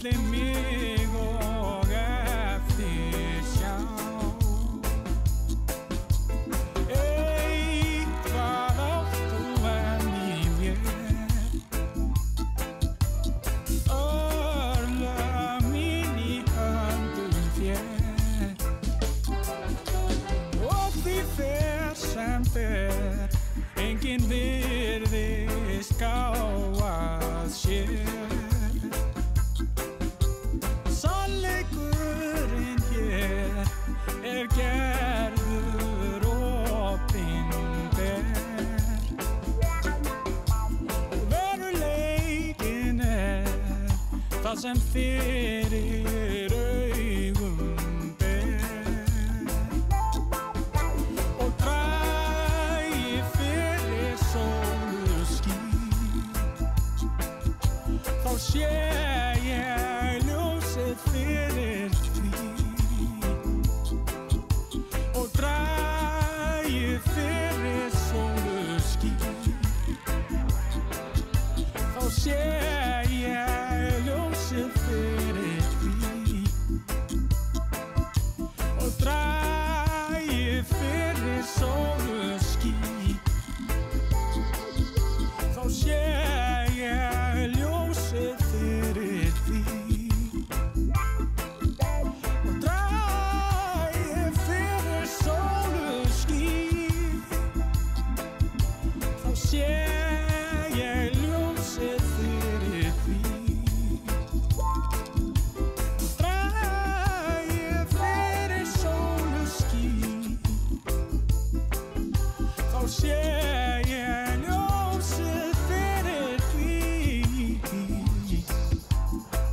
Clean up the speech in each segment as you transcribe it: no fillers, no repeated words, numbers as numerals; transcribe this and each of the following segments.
milli mig og eftir sjá. Eitthvað átt þú enn í mér, örlög mín í höndum þér. Og því fer sem fer, enginn virðist gáað sér. Sannleikurinn hér gerður opinber. Og veruleikinn það sem fyrir augum ber. Og dragi fyrir sóluskín, þá sé ég ljósið fyrir því. Og dragi fyrir sóluskín, þá sé ég ljósið fyrir því. Og dragi fyrir sóluskín, þá sé ég ljósið fyrir því. Og dragi fyrir sóluskín, þá sé ég ljósið fyrir því. Og dragi fyrir sóluskín, þá sé ég ljósið fyrir því.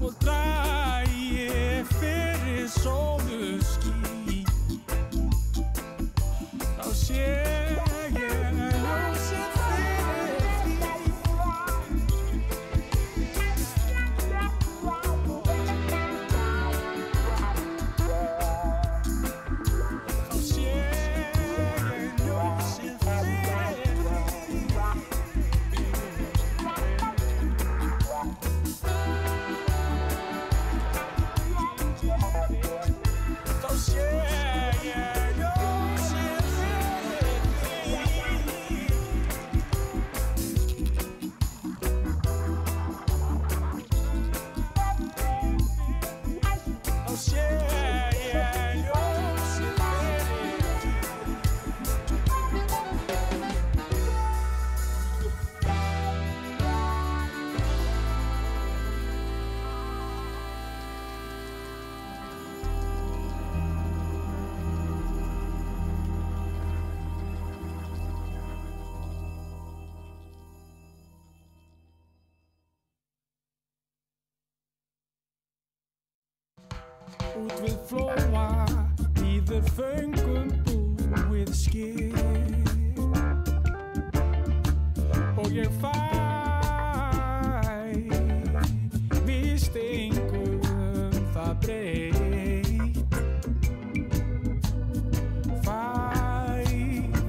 Og dragi fyrir sóluskín, þá sé ég ljósið fyrir því. Þá sé ég ljósið fyrir því. Þá sé ég ljósið fyrir því. Þá sé ég ljósið fyrir því. Út við flóa bíður föngum búið skip. Og ég fæ víst engum það breytt. Fæ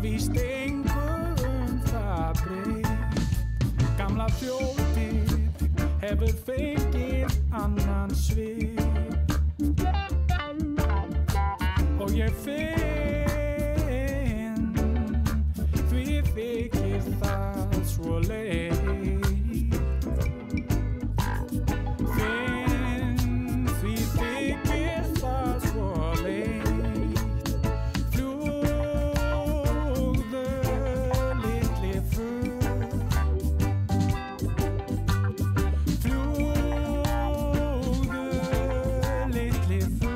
víst engum það breytt. Gamla þjóðin hefur fengið annan svip. Og ég finn, því þykir það svo leitt. Finn, því þykir það svo leitt. Fljúgðu litli fugl, fljúgðu litli fugl.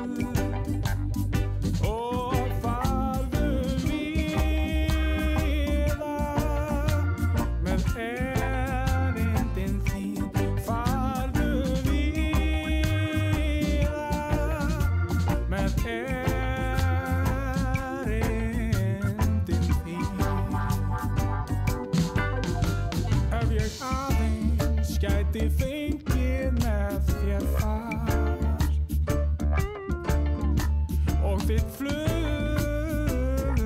Og farðu víða með erindin þín. Farðu víða með erindin þín. Ef ég aðeins gæti fengið með þér far og þitt flug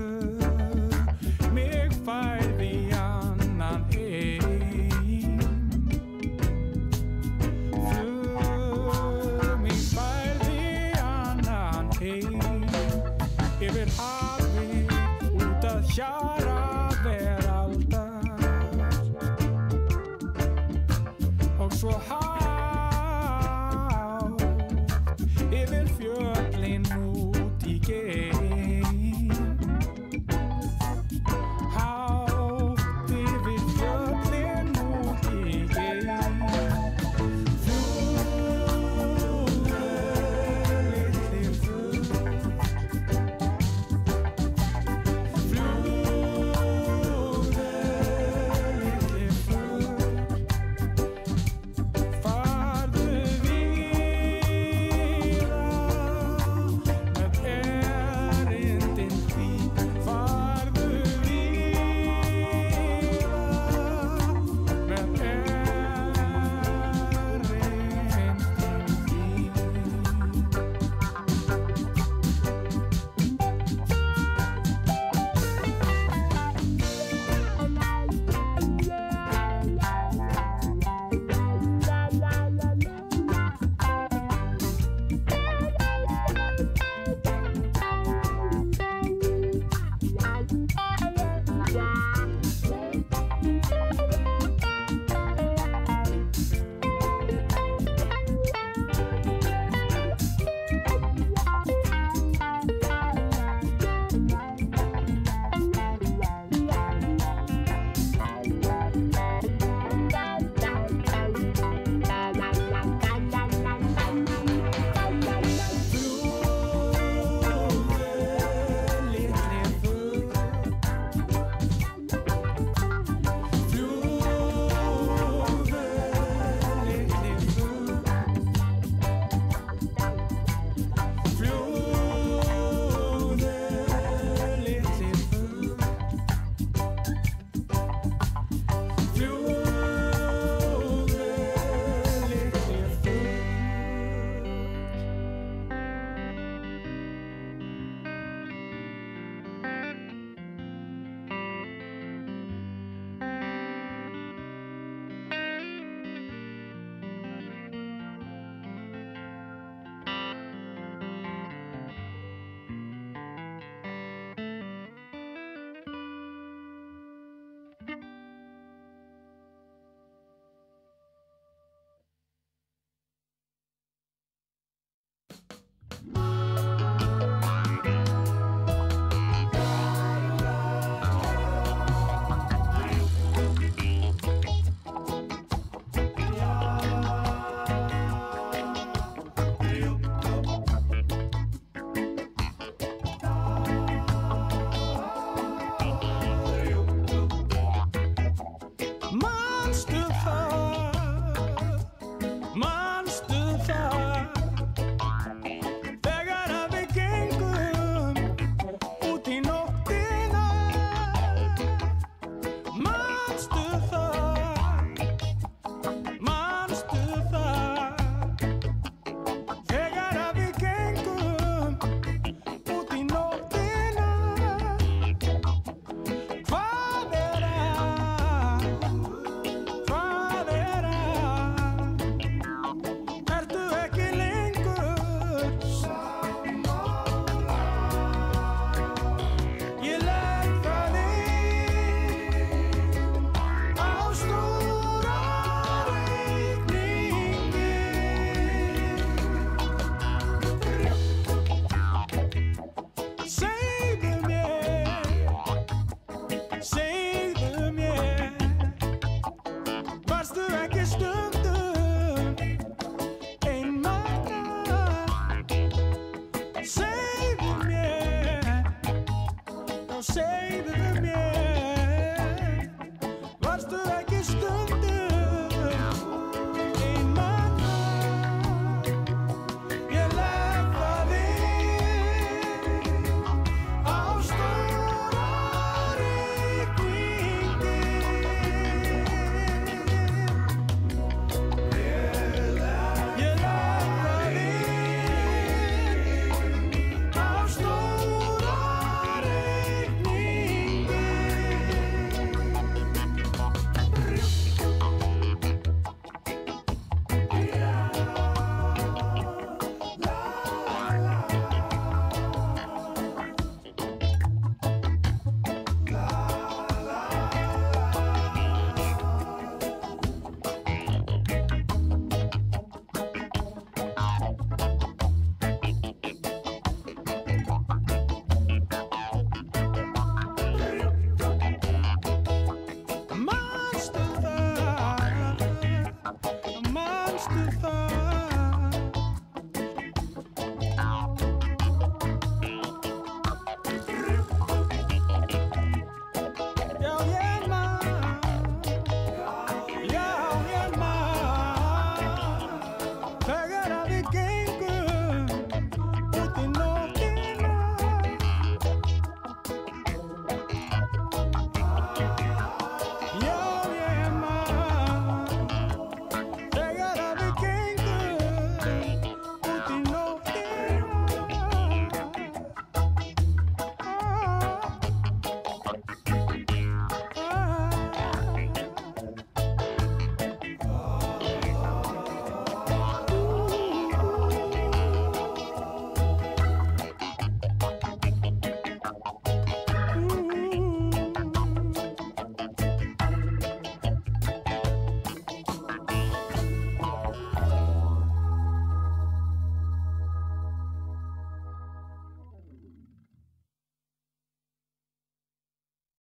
mig færði í annan heim. Flug hjara veraldar og svo